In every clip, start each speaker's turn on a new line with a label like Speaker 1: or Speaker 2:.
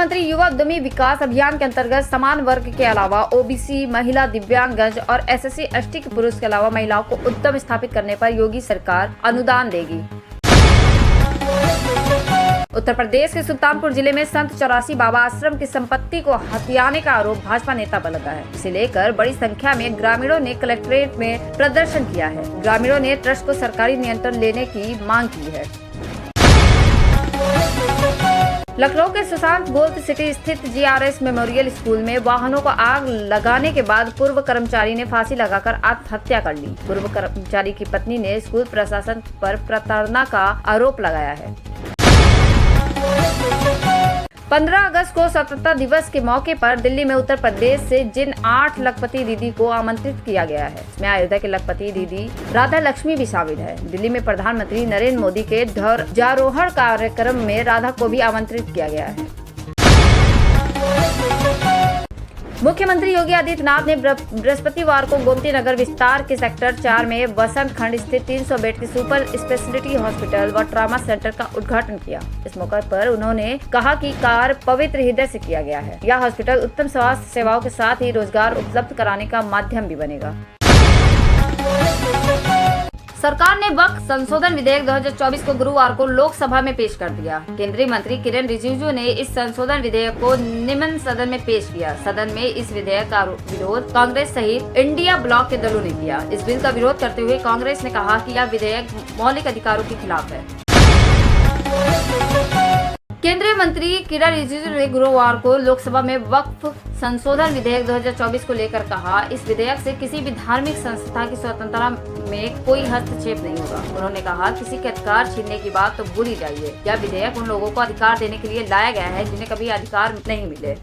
Speaker 1: मुख्यमंत्री युवा उद्यमी विकास अभियान के अंतर्गत समान वर्ग के अलावा ओबीसी, महिला, दिव्यांगजन और एसएससी, एसटी के पुरुष के अलावा महिलाओं को उद्यम स्थापित करने पर योगी सरकार अनुदान देगी। उत्तर प्रदेश के सुल्तानपुर जिले में संत 84 बाबा आश्रम की संपत्ति को हथियाने का आरोप भाजपा नेता पर लगा है। इसे लेकर बड़ी संख्या में ग्रामीणों ने कलेक्ट्रेट में प्रदर्शन किया है। ग्रामीणों ने ट्रस्ट को सरकारी नियंत्रण लेने की मांग की है। लखनऊ के सुशांत गोल्ड सिटी स्थित जीआरएस मेमोरियल स्कूल में वाहनों को आग लगाने के बाद पूर्व कर्मचारी ने फांसी लगाकर आत्महत्या कर ली। पूर्व कर्मचारी की पत्नी ने स्कूल प्रशासन पर प्रताड़ना का आरोप लगाया है। 15 अगस्त को स्वतंत्रता दिवस के मौके पर दिल्ली में उत्तर प्रदेश से जिन 8 लखपति दीदी को आमंत्रित किया गया है, इसमें अयोध्या के लखपति दीदी राधा लक्ष्मी भी शामिल है। दिल्ली में प्रधानमंत्री नरेंद्र मोदी के ध्वजारोहण कार्यक्रम में राधा को भी आमंत्रित किया गया है। मुख्यमंत्री योगी आदित्यनाथ ने बृहस्पतिवार को गोमती नगर विस्तार के सेक्टर 4 में वसंत खंड स्थित 300 बेड की सुपर स्पेशलिटी हॉस्पिटल व ट्रॉमा सेंटर का उद्घाटन किया। इस मौके पर उन्होंने कहा कि कार्य पवित्र हृदय से किया गया है। यह हॉस्पिटल उत्तम स्वास्थ्य सेवाओं के साथ ही रोजगार उपलब्ध कराने का माध्यम भी बनेगा। सरकार ने वक्फ संशोधन विधेयक 2024 को गुरुवार को लोकसभा में पेश कर दिया। केंद्रीय मंत्री किरेन रिजिजू ने इस संशोधन विधेयक को निम्न सदन में पेश किया। सदन में इस विधेयक का विरोध कांग्रेस सहित इंडिया ब्लॉक के दलों ने किया। इस बिल का विरोध करते हुए कांग्रेस ने कहा कि यह विधेयक मौलिक अधिकारों के खिलाफ है। केंद्रीय मंत्री किरेन रिजिजू ने गुरुवार को लोकसभा में वक्फ संशोधन विधेयक 2024 को लेकर कहा, इस विधेयक से किसी भी धार्मिक संस्था की स्वतंत्रता में कोई हस्तक्षेप नहीं होगा। उन्होंने कहा, किसी के अधिकार छीनने की बात तो भूल ही जाइए। यह विधेयक उन लोगों को अधिकार देने के लिए लाया गया है जिन्हें कभी अधिकार नहीं मिले।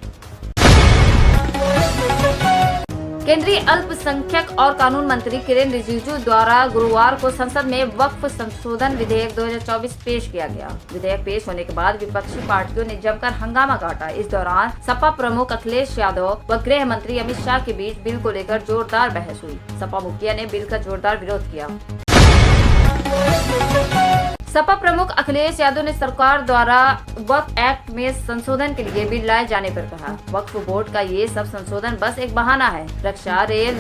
Speaker 1: केंद्रीय अल्पसंख्यक और कानून मंत्री किरेन रिजिजू द्वारा गुरुवार को संसद में वक्फ संशोधन विधेयक 2024 पेश किया गया। विधेयक पेश होने के बाद विपक्षी पार्टियों ने जमकर हंगामा काटा। इस दौरान सपा प्रमुख अखिलेश यादव व गृह मंत्री अमित शाह के बीच बिल को लेकर जोरदार बहस हुई। सपा मुखिया ने बिल का जोरदार विरोध किया। सपा प्रमुख अखिलेश यादव ने सरकार द्वारा वक्फ एक्ट में संशोधन के लिए बिल लाए जाने पर कहा, वक्फ बोर्ड का ये सब संशोधन बस एक बहाना है। रक्षा, रेल,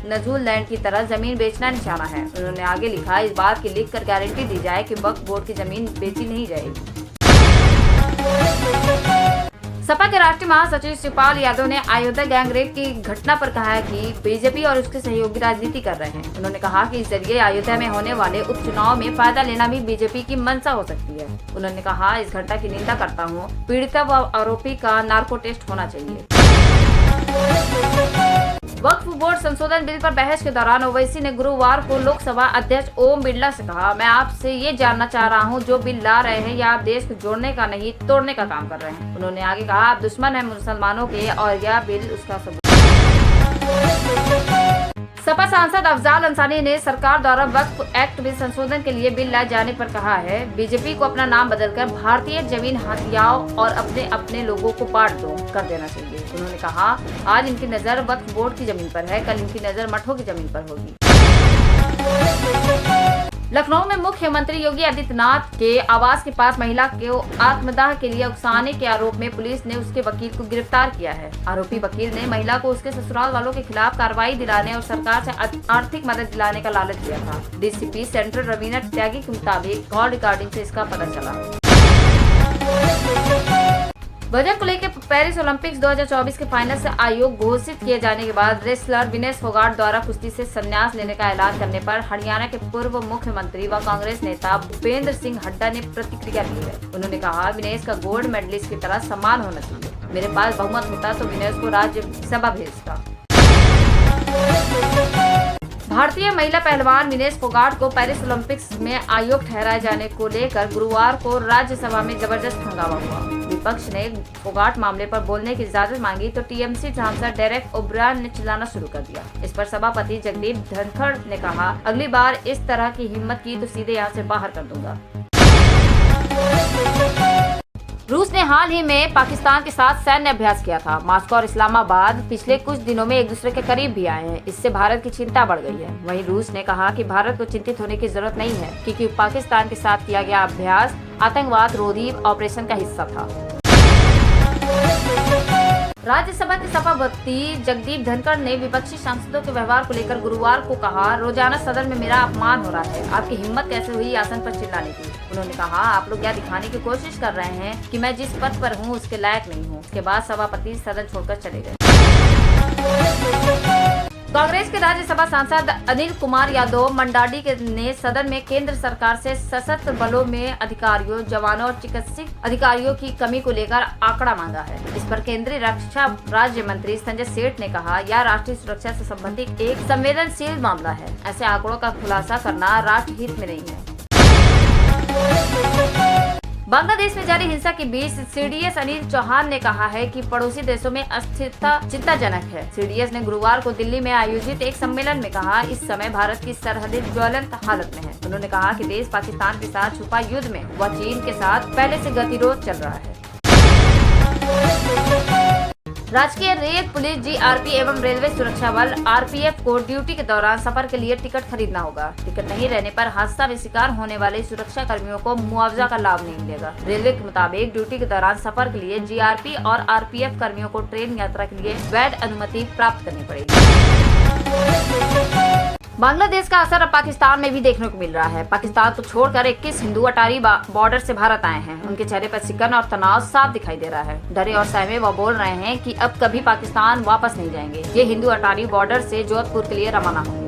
Speaker 1: न्यूजीलैंड की तरह जमीन बेचना निशाना है। उन्होंने आगे लिखा, इस बात की लिखकर गारंटी दी जाए कि वक्फ बोर्ड की जमीन बेची नहीं जाएगी। सपा के राष्ट्रीय महासचिव शिवपाल यादव ने अयोध्या गैंगरेप की घटना पर कहा है कि बीजेपी और उसके सहयोगी राजनीति कर रहे हैं। उन्होंने कहा कि इस जरिए अयोध्या में होने वाले उपचुनाव में फायदा लेना भी बीजेपी की मंशा हो सकती है। उन्होंने कहा, इस घटना की निंदा करता हूं। पीड़िता व आरोपी का नार्को टेस्ट होना चाहिए। वक्फ बोर्ड संशोधन बिल पर बहस के दौरान ओवैसी ने गुरुवार को लोकसभा अध्यक्ष ओम बिरला से कहा, मैं आपसे ये जानना चाह रहा हूँ, जो बिल ला रहे हैं या आप देश को जोड़ने का नहीं तोड़ने का काम कर रहे हैं। उन्होंने आगे कहा, आप दुश्मन हैं मुसलमानों के और यह बिल उसका सबूत। सपा सांसद अफजाल अंसारी ने सरकार द्वारा वक्फ एक्ट में संशोधन के लिए बिल लाए जाने पर कहा है, बीजेपी को अपना नाम बदलकर भारतीय जमीन हथियाओ और अपने लोगों को बांट दो कर देना चाहिए। उन्होंने कहा, आज इनकी नजर वक्फ बोर्ड की जमीन पर है, कल इनकी नजर मठों की जमीन पर होगी। लखनऊ में मुख्यमंत्री योगी आदित्यनाथ के आवास के पास महिला को आत्मदाह के लिए उकसाने के आरोप में पुलिस ने उसके वकील को गिरफ्तार किया है। आरोपी वकील ने महिला को उसके ससुराल वालों के खिलाफ कार्रवाई दिलाने और सरकार से आर्थिक मदद दिलाने का लालच दिया था। डीसीपी सेंट्रल रवीना त्यागी के मुताबिक कॉल रिकॉर्डिंग से इसका पता चला। बजट को लेकर पेरिस ओलंपिक्स 2024 के फाइनल से आयोग घोषित किए जाने के बाद रेसलर विनेश फोगाट द्वारा कुश्ती से संन्यास लेने का ऐलान करने पर हरियाणा के पूर्व मुख्यमंत्री व कांग्रेस नेता भूपेंद्र सिंह हुड्डा ने प्रतिक्रिया दी है। उन्होंने कहा, विनेश का गोल्ड मेडलिस्ट की तरह सम्मान होना चाहिए। मेरे पास बहुमत होता तो विनेश को राज्यसभा भेजता। भारतीय महिला पहलवान विनेश फोगाट को पेरिस ओलंपिक्स में आयोग ठहराए जाने को लेकर गुरुवार को राज्यसभा में जबरदस्त हंगामा हुआ। विपक्ष ने फोगाट मामले पर बोलने की इजाजत मांगी तो टीएमसी सांसद डेरेक ओब्रायन ने चिल्लाना शुरू कर दिया। इस पर सभापति जगदीप धनखड़ ने कहा, अगली बार इस तरह की हिम्मत की तो सीधे यहाँ से बाहर कर दूंगा। रूस ने हाल ही में पाकिस्तान के साथ सैन्य अभ्यास किया था। मॉस्को और इस्लामाबाद पिछले कुछ दिनों में एक दूसरे के करीब भी आए हैं। इससे भारत की चिंता बढ़ गई है। वहीं रूस ने कहा कि भारत को चिंतित होने की जरूरत नहीं है, क्योंकि पाकिस्तान के साथ किया गया अभ्यास आतंकवाद रोधी ऑपरेशन का हिस्सा था। राज्यसभा के सभापति जगदीप धनखड़ ने विपक्षी सांसदों के व्यवहार को लेकर गुरुवार को कहा, रोजाना सदन में मेरा अपमान हो रहा है। आपकी हिम्मत कैसे हुई आसन पर चिल्लाने की। उन्होंने कहा, आप लोग क्या दिखाने की कोशिश कर रहे हैं कि मैं जिस पद पर हूं उसके लायक नहीं हूं। उसके बाद सभापति सदन छोड़कर चले गए। कांग्रेस के राज्यसभा सांसद अनिल कुमार यादव मंडाडी ने सदन में केंद्र सरकार से सशस्त्र बलों में अधिकारियों, जवानों और चिकित्सक अधिकारियों की कमी को लेकर आंकड़ा मांगा है। इस पर केंद्रीय रक्षा राज्य मंत्री संजय सेठ ने कहा, यह राष्ट्रीय सुरक्षा से संबंधित एक संवेदनशील मामला है। ऐसे आंकड़ों का खुलासा करना राष्ट्र हित में नहीं है। बांग्लादेश में जारी हिंसा के बीच सीडीएस अनिल चौहान ने कहा है कि पड़ोसी देशों में अस्थिरता चिंताजनक है। सीडीएस ने गुरुवार को दिल्ली में आयोजित एक सम्मेलन में कहा, इस समय भारत की सरहदें ज्वलंत हालत में है। उन्होंने कहा कि देश पाकिस्तान के साथ छुपा युद्ध में व चीन के साथ पहले से गतिरोध चल रहा है। राजकीय रेल पुलिस जीआरपी एवं रेलवे सुरक्षा बल आरपीएफ को ड्यूटी के दौरान सफर के लिए टिकट खरीदना होगा। टिकट नहीं रहने पर हादसा में शिकार होने वाले सुरक्षा कर्मियों को मुआवजा का लाभ नहीं मिलेगा। रेलवे के मुताबिक ड्यूटी के दौरान सफर के लिए जीआरपी और आरपीएफ कर्मियों को ट्रेन यात्रा के लिए वैध अनुमति प्राप्त करनी पड़ेगी। बांग्लादेश का असर अब पाकिस्तान में भी देखने को मिल रहा है। पाकिस्तान को छोड़कर 21 हिंदू अटारी बॉर्डर से भारत आए हैं। उनके चेहरे पर सिकन और तनाव साफ दिखाई दे रहा है। डरे और सहमे वो बोल रहे हैं कि अब कभी पाकिस्तान वापस नहीं जाएंगे। ये हिंदू अटारी बॉर्डर से जोधपुर के लिए रवाना होंगे।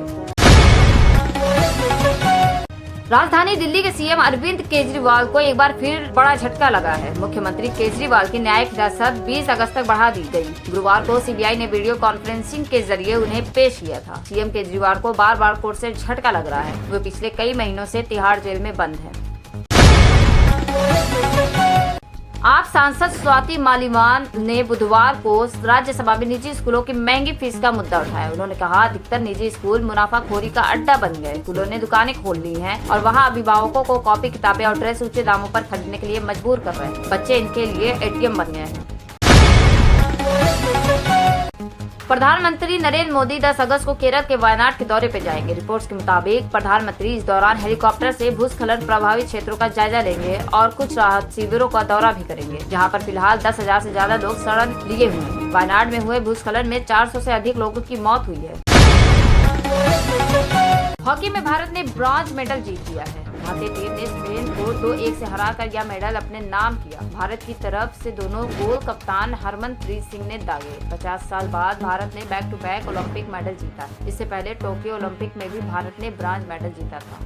Speaker 1: राजधानी दिल्ली के सीएम अरविंद केजरीवाल को एक बार फिर बड़ा झटका लगा है। मुख्यमंत्री केजरीवाल की न्यायिक हिरासत 20 अगस्त तक बढ़ा दी गई। गुरुवार को सीबीआई ने वीडियो कॉन्फ्रेंसिंग के जरिए उन्हें पेश किया था। सीएम केजरीवाल को बार बार कोर्ट से झटका लग रहा है। वे पिछले कई महीनों से तिहाड़ जेल में बंद है। आप सांसद स्वाति मालीवाल ने बुधवार को राज्यसभा में निजी स्कूलों की महंगी फीस का मुद्दा उठाया। उन्होंने कहा, अधिकतर निजी स्कूल मुनाफाखोरी का अड्डा बन गए। स्कूलों ने दुकानें खोल ली हैं और वहां अभिभावकों को कॉपी, किताबें और ड्रेस ऊंचे दामों पर खरीदने के लिए मजबूर कर रहे हैं। बच्चे इनके लिए एटीएम बन गए हैं। प्रधानमंत्री नरेंद्र मोदी 10 अगस्त को केरल के वायनाड के दौरे पर जाएंगे। रिपोर्ट्स के मुताबिक प्रधानमंत्री इस दौरान हेलीकॉप्टर से भूस्खलन प्रभावित क्षेत्रों का जायजा लेंगे और कुछ राहत शिविरों का दौरा भी करेंगे, जहां पर फिलहाल 10,000 से ज्यादा लोग शरण लिए हुए हैं। वायनाड में हुए भूस्खलन में 400 से अधिक लोगों की मौत हुई है। हॉकी में भारत ने ब्रॉन्ज मेडल जीत लिया है। भारतीय टीम ने स्पेन को 2-1 से हराकर यह मेडल अपने नाम किया। भारत की तरफ से दोनों गोल कप्तान हरमनप्रीत सिंह ने दागे। 50 साल बाद भारत ने back to back Olympic medal जीता। इससे पहले टोक्यो ओलंपिक में भी भारत ने ब्रॉन्ज मेडल जीता था।